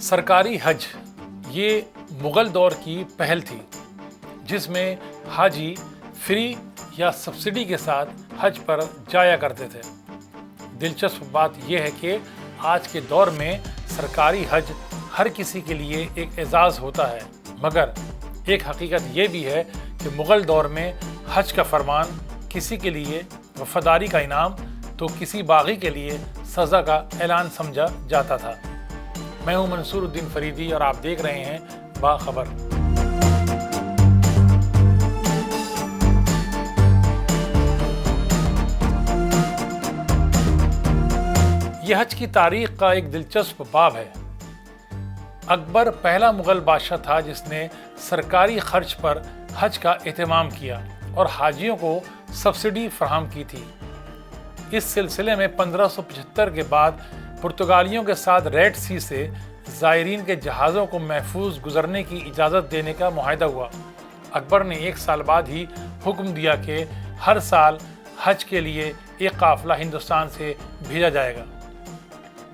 سرکاری حج یہ مغل دور کی پہل تھی جس میں حاجی فری یا سبسڈی کے ساتھ حج پر جایا کرتے تھے۔ دلچسپ بات یہ ہے کہ آج کے دور میں سرکاری حج ہر کسی کے لیے ایک اعزاز ہوتا ہے، مگر ایک حقیقت یہ بھی ہے کہ مغل دور میں حج کا فرمان کسی کے لیے وفاداری کا انعام تو کسی باغی کے لیے سزا کا اعلان سمجھا جاتا تھا۔ میں ہوں منصور الدین فریدی اور آپ دیکھ رہے ہیں باخبر۔ یہ حج کی تاریخ کا ایک دلچسپ باب ہے۔ اکبر پہلا مغل بادشاہ تھا جس نے سرکاری خرچ پر حج کا اہتمام کیا اور حاجیوں کو سبسڈی فراہم کی تھی۔ اس سلسلے میں 1575 کے بعد پرتگالیوں کے ساتھ ریڈ سی سے زائرین کے جہازوں کو محفوظ گزرنے کی اجازت دینے کا معاہدہ ہوا۔ اکبر نے ایک سال بعد ہی حکم دیا کہ ہر سال حج کے لیے ایک قافلہ ہندوستان سے بھیجا جائے گا۔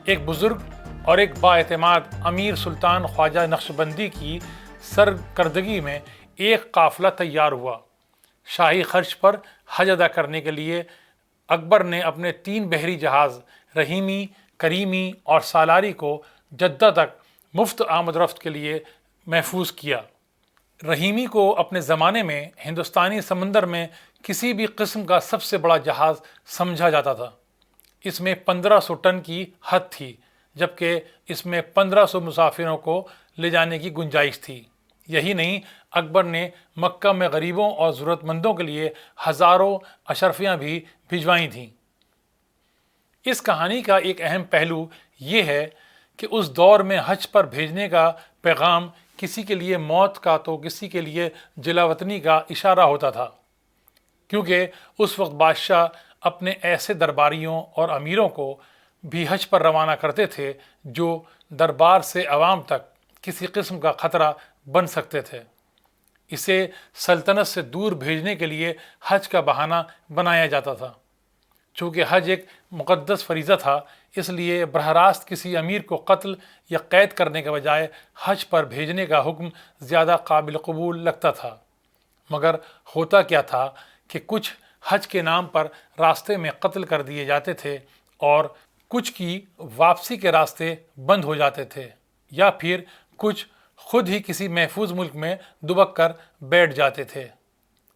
ایک بزرگ اور ایک بااعتماد امیر سلطان خواجہ نقشبندی کی سرکردگی میں ایک قافلہ تیار ہوا۔ شاہی خرچ پر حج ادا کرنے کے لیے اکبر نے اپنے 3 بحری جہاز رحیمی، کریمی اور سالاری کو جدہ تک مفت آمد رفت کے لیے محفوظ کیا۔ رحیمی کو اپنے زمانے میں ہندوستانی سمندر میں کسی بھی قسم کا سب سے بڑا جہاز سمجھا جاتا تھا۔ اس میں 1500 ٹن کی حد تھی، جبکہ اس میں 1500 مسافروں کو لے جانے کی گنجائش تھی۔ یہی نہیں، اکبر نے مکہ میں غریبوں اور ضرورت مندوں کے لیے ہزاروں اشرفیاں بھی بھجوائی تھیں۔ اس کہانی کا ایک اہم پہلو یہ ہے کہ اس دور میں حج پر بھیجنے کا پیغام کسی کے لیے موت کا تو کسی کے لیے جلاوطنی کا اشارہ ہوتا تھا، کیونکہ اس وقت بادشاہ اپنے ایسے درباریوں اور امیروں کو بھی حج پر روانہ کرتے تھے جو دربار سے عوام تک کسی قسم کا خطرہ بن سکتے تھے۔ اسے سلطنت سے دور بھیجنے کے لیے حج کا بہانہ بنایا جاتا تھا۔ چونکہ حج ایک مقدس فریضہ تھا، اس لیے براہ راست کسی امیر کو قتل یا قید کرنے کے بجائے حج پر بھیجنے کا حکم زیادہ قابل قبول لگتا تھا۔ مگر ہوتا کیا تھا کہ کچھ حج کے نام پر راستے میں قتل کر دیے جاتے تھے اور کچھ کی واپسی کے راستے بند ہو جاتے تھے، یا پھر کچھ خود ہی کسی محفوظ ملک میں دبک کر بیٹھ جاتے تھے۔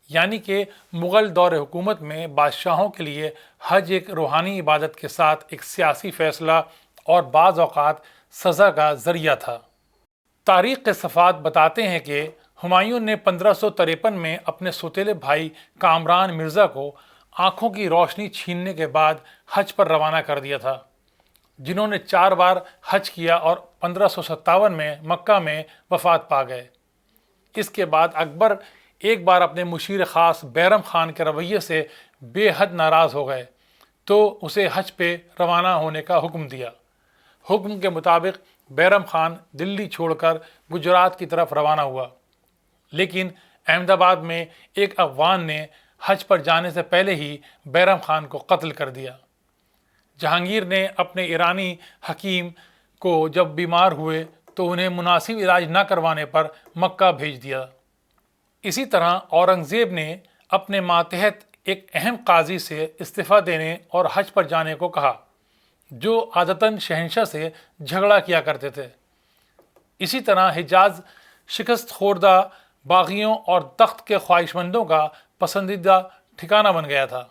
یعنی کہ مغل دور حکومت میں بادشاہوں کے لیے حج ایک روحانی عبادت کے ساتھ ایک سیاسی فیصلہ اور بعض اوقات سزا کا ذریعہ تھا۔ تاریخ کے صفحات بتاتے ہیں کہ ہمایوں نے 1553 میں اپنے سوتیلے بھائی کامران مرزا کو آنکھوں کی روشنی چھیننے کے بعد حج پر روانہ کر دیا تھا، جنہوں نے 4 بار حج کیا اور 1557 میں مکہ میں وفات پا گئے۔ اس کے بعد اکبر ایک بار اپنے مشیر خاص بیرم خان کے رویے سے بے حد ناراض ہو گئے تو اسے حج پہ روانہ ہونے کا حکم دیا۔ حکم کے مطابق بیرم خان دلی چھوڑ کر گجرات کی طرف روانہ ہوا، لیکن احمد آباد میں ایک افغان نے حج پر جانے سے پہلے ہی بیرم خان کو قتل کر دیا۔ جہانگیر نے اپنے ایرانی حکیم کو جب بیمار ہوئے تو انہیں مناسب علاج نہ کروانے پر مکہ بھیج دیا۔ اسی طرح اورنگزیب نے اپنے ماتحت ایک اہم قاضی سے استعفیٰ دینے اور حج پر جانے کو کہا، جو عادتاً شہنشاہ سے جھگڑا کیا کرتے تھے۔ اسی طرح حجاز شکست خوردہ باغیوں اور تخت کے خواہشمندوں کا پسندیدہ ٹھکانہ بن گیا تھا۔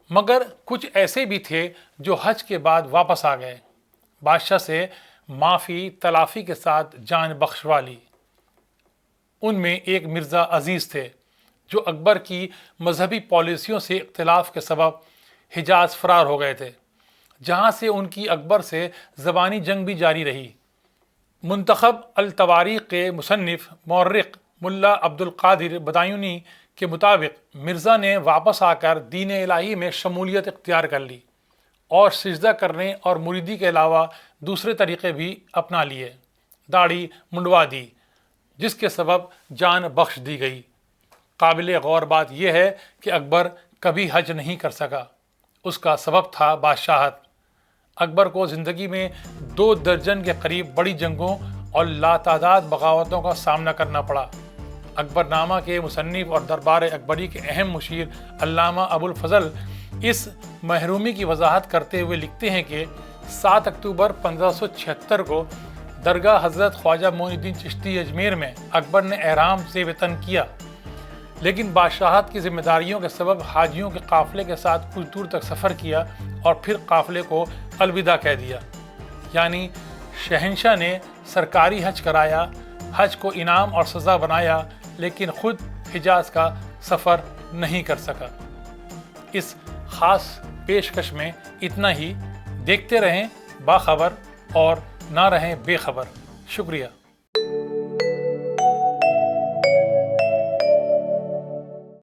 مگر کچھ ایسے بھی تھے جو حج کے بعد واپس آ گئے، بادشاہ سے معافی تلافی کے ساتھ جان بخشوا لی۔ ان میں ایک مرزا عزیز تھے جو اکبر کی مذہبی پالیسیوں سے اختلاف کے سبب حجاز فرار ہو گئے تھے، جہاں سے ان کی اکبر سے زبانی جنگ بھی جاری رہی۔ منتخب التواریخ کے مصنف مورخ ملا عبد القادر بدایونی کے مطابق مرزا نے واپس آ کر دین الہی میں شمولیت اختیار کر لی اور سجدہ کرنے اور مریدی کے علاوہ دوسرے طریقے بھی اپنا لیے، داڑھی منڈوا دی، جس کے سبب جان بخش دی گئی۔ قابل غور بات یہ ہے کہ اکبر کبھی حج نہیں کر سکا، اس کا سبب تھا بادشاہت۔ اکبر کو زندگی میں 2 درجن کے قریب بڑی جنگوں اور لاتعداد بغاوتوں کا سامنا کرنا پڑا۔ اکبر نامہ کے مصنف اور دربار اکبری کے اہم مشیر علامہ ابو الفضل اس محرومی کی وضاحت کرتے ہوئے لکھتے ہیں کہ 7 اکتوبر 1576 کو درگاہ حضرت خواجہ معین الدین چشتی اجمیر میں اکبر نے احرام سے وطن کیا، لیکن بادشاہت کی ذمہ داریوں کے سبب حاجیوں کے قافلے کے ساتھ کچھ دور تک سفر کیا اور پھر قافلے کو الوداع کہہ دیا۔ یعنی شہنشاہ نے سرکاری حج کرایا، حج کو انعام اور سزا بنایا، لیکن خود حجاز کا سفر نہیں کر سکا۔ اس خاص پیشکش میں اتنا ہی۔ دیکھتے رہیں باخبر اور نہ رہیں بے خبر۔ شکریہ۔